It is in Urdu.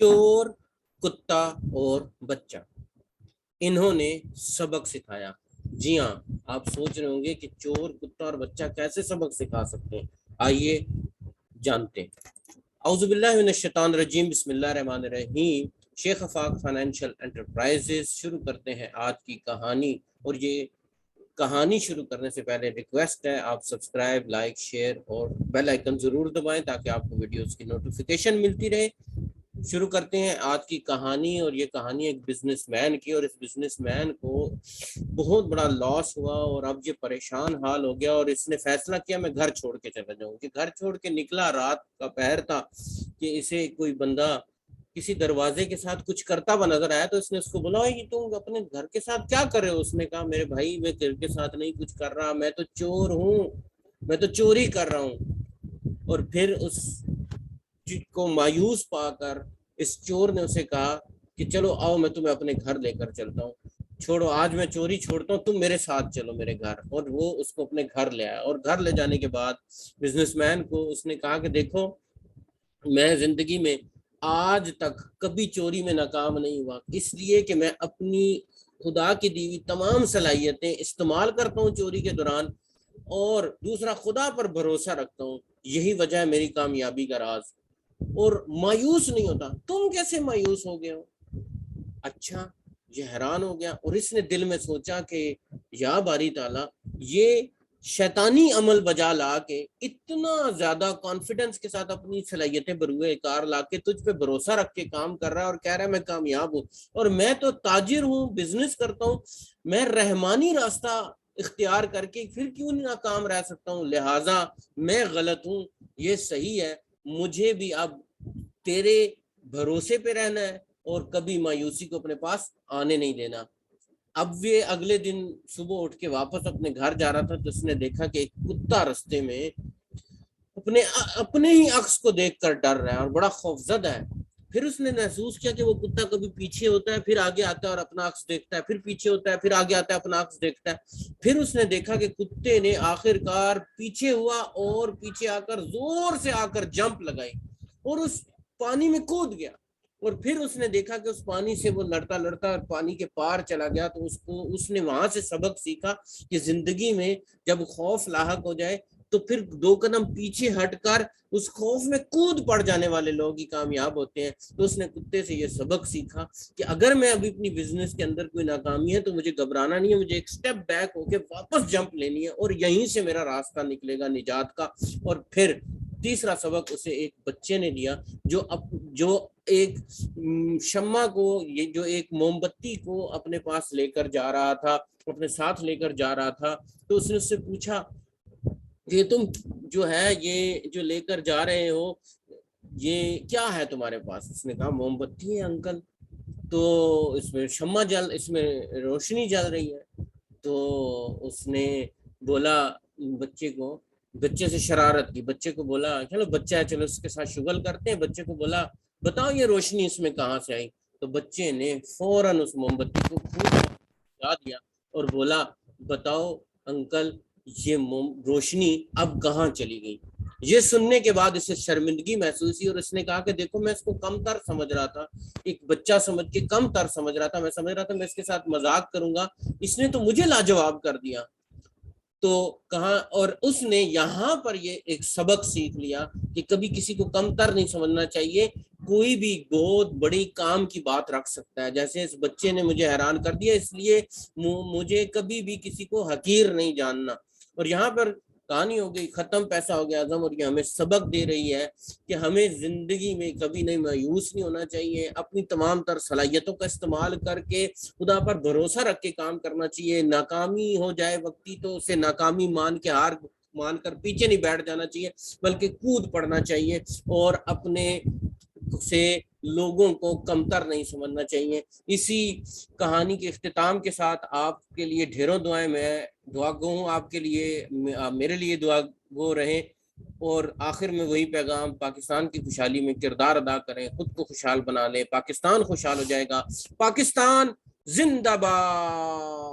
چور، کتا اور بچہ، انہوں نے سبق سکھایا۔ جی ہاں، آپ سوچ رہے ہوں گے کہ چور، کتا اور بچہ کیسے سبق سکھا سکتے ہیں، آئیے جانتے ہیں۔ اعوذ باللہ من الشیطان الرجیم، بسم اللہ الرحمن الرحیم۔ شیخ آفاق فائنینشیل انٹرپرائزز شروع کرتے ہیں آج کی کہانی، اور یہ کہانی شروع کرنے سے پہلے ریکویسٹ ہے آپ سبسکرائب، لائک، شیئر اور بیل آئیکن ضرور دبائیں تاکہ آپ کو ویڈیوز کی نوٹیفیکیشن ملتی رہے۔ شروع کرتے ہیں آج کی کہانی، اور یہ کہانی ایک بزنس مین کی، اور اس بزنس مین کو بہت بڑا لاس ہوا اور اب یہ پریشان حال ہو گیا، اور اس نے فیصلہ کیا میں گھر چھوڑ کے چلا جاؤں۔ کہ گھر چھوڑ کے نکلا، رات کا پہر تھا، کہ اسے کوئی بندہ کسی دروازے کے ساتھ کچھ کرتا ہوا نظر آیا، تو اس نے اس کو بولا یہ تم اپنے گھر کے ساتھ کیا کر رہے ہو؟ اس نے کہا میرے بھائی میں گھر کے ساتھ نہیں کچھ کر رہا، میں تو چور ہوں، میں تو چوری کر رہا ہوں۔ اور پھر اس کو مایوس پا کر اس چور نے اسے کہا کہ چلو آؤ میں تمہیں اپنے گھر لے کر چلتا ہوں، چھوڑو آج میں چوری چھوڑتا ہوں، تم میرے ساتھ چلو میرے گھر۔ اور وہ اس کو اپنے گھر لے آیا، اور گھر لے جانے کے بعد بزنس مین کو اس نے کہا کہ دیکھو میں زندگی میں آج تک کبھی چوری میں ناکام نہیں ہوا، اس لیے کہ میں اپنی خدا کی دی ہوئی تمام صلاحیتیں استعمال کرتا ہوں چوری کے دوران، اور دوسرا خدا پر بھروسہ رکھتا ہوں، یہی وجہ ہے میری کامیابی کا راز۔ اور مایوس نہیں ہوتا۔ تم کیسے مایوس ہو گئے ہو؟ اچھا، یہ حیران ہو گیا، اور اس نے دل میں سوچا کہ یا باری تعالیٰ، یہ شیطانی عمل بجا لا کے اتنا زیادہ کانفیڈنس کے ساتھ اپنی صلاحیتیں بروئے کار لا کے تجھ پہ بھروسہ رکھ کے کام کر رہا ہے، اور کہہ رہا ہے میں کامیاب ہوں، اور میں تو تاجر ہوں، بزنس کرتا ہوں، میں رحمانی راستہ اختیار کر کے پھر کیوں نہیں ناکام رہ سکتا ہوں؟ لہٰذا میں غلط ہوں، یہ صحیح ہے، مجھے بھی اب تیرے بھروسے پہ رہنا ہے اور کبھی مایوسی کو اپنے پاس آنے نہیں دینا۔ اب یہ اگلے دن صبح اٹھ کے واپس اپنے گھر جا رہا تھا، تو اس نے دیکھا کہ ایک کتا رستے میں اپنے ہی عکس کو دیکھ کر ڈر رہا ہے اور بڑا خوفزدہ ہے۔ پھر اس نے محسوس کیا کہ وہ کتا کبھی پیچھے ہوتا ہے، پھر آگے آتا ہے اور اپنا عکس دیکھتا ہے، پھر پیچھے ہوتا ہے، پھر آگے آتا ہے، اپنا عکس دیکھتا ہے۔ پھر اس نے دیکھا کہ کتے نے آخر کار پیچھے ہوا، اور پیچھے آ کر زور سے آ کر جمپ لگائی اور اس پانی میں کود گیا۔ اور پھر اس نے دیکھا کہ اس پانی سے وہ لڑتا لڑتا پانی کے پار چلا گیا، تو اس نے وہاں سے سبق سیکھا کہ زندگی میں جب خوف لاحق ہو جائے تو پھر 2 قدم پیچھے ہٹ کر اس خوف میں کود پڑ جانے والے لوگ ہی کامیاب ہوتے ہیں۔ تو اس نے کتے سے یہ سبق سیکھا کہ اگر میں ابھی اپنی بزنس کے اندر کوئی ناکامی ہے تو مجھے گھبرانا نہیں ہے، مجھے ایک سٹیپ بیک ہو کے واپس جمپ لینی ہے، اور یہیں سے میرا راستہ نکلے گا نجات کا۔ اور پھر تیسرا سبق اسے ایک بچے نے دیا جو ایک شمع کو، یہ جو ایک موم بتی کو اپنے پاس لے کر جا رہا تھا، اپنے ساتھ لے کر جا رہا تھا۔ تو اس نے اس سے پوچھا کہ تم جو ہے یہ جو لے کر جا رہے ہو یہ کیا ہے تمہارے پاس؟ اس نے کہا موم بتی ہے انکل، تو اس میں شمع اس میں روشنی جل رہی ہے۔ تو اس نے بولا بچے سے شرارت کی، بچے کو بولا چلو بچہ ہے، چلو اس کے ساتھ شغل کرتے ہیں۔ بچے کو بولا بتاؤ یہ روشنی اس میں کہاں سے آئی؟ تو بچے نے فوراً اس موم بتی کو خوب جلا دیا اور بولا بتاؤ انکل یہ روشنی اب کہاں چلی گئی؟ یہ سننے کے بعد اسے شرمندگی محسوس ہوئی، اور اس نے کہا کہ دیکھو میں اس کو کم تر سمجھ رہا تھا، ایک بچہ سمجھ کے کم تر سمجھ رہا تھا، میں سمجھ رہا تھا میں اس کے ساتھ مذاق کروں گا، اس نے تو مجھے لاجواب کر دیا۔ تو کہاں، اور اس نے یہاں پر یہ ایک سبق سیکھ لیا کہ کبھی کسی کو کم تر نہیں سمجھنا چاہیے، کوئی بھی بہت بڑی کام کی بات رکھ سکتا ہے۔ جیسے اس بچے نے مجھے حیران کر دیا، اس لیے مجھے کبھی بھی کسی کو حقیر نہیں جاننا۔ اور یہاں پر کہانی ہو گئی ختم، پیسہ ہو گیا اعظم، اور یہ ہمیں سبق دے رہی ہے کہ ہمیں زندگی میں کبھی نہیں مایوس نہیں ہونا چاہیے، اپنی تمام تر صلاحیتوں کا استعمال کر کے خدا پر بھروسہ رکھ کے کام کرنا چاہیے۔ ناکامی ہو جائے وقتی تو اسے ناکامی مان کے، ہار مان کر پیچھے نہیں بیٹھ جانا چاہیے، بلکہ کود پڑنا چاہیے، اور اپنے سے لوگوں کو کمتر نہیں سمجھنا چاہیے۔ اسی کہانی کے اختتام کے ساتھ آپ کے لیے ڈھیروں دعائیں، میں دعا گو ہوں آپ کے لیے، میرے لیے دعا گو رہیں، اور آخر میں وہی پیغام، پاکستان کی خوشحالی میں کردار ادا کریں، خود کو خوشحال بنا لیں، پاکستان خوشحال ہو جائے گا۔ پاکستان زندہ باد۔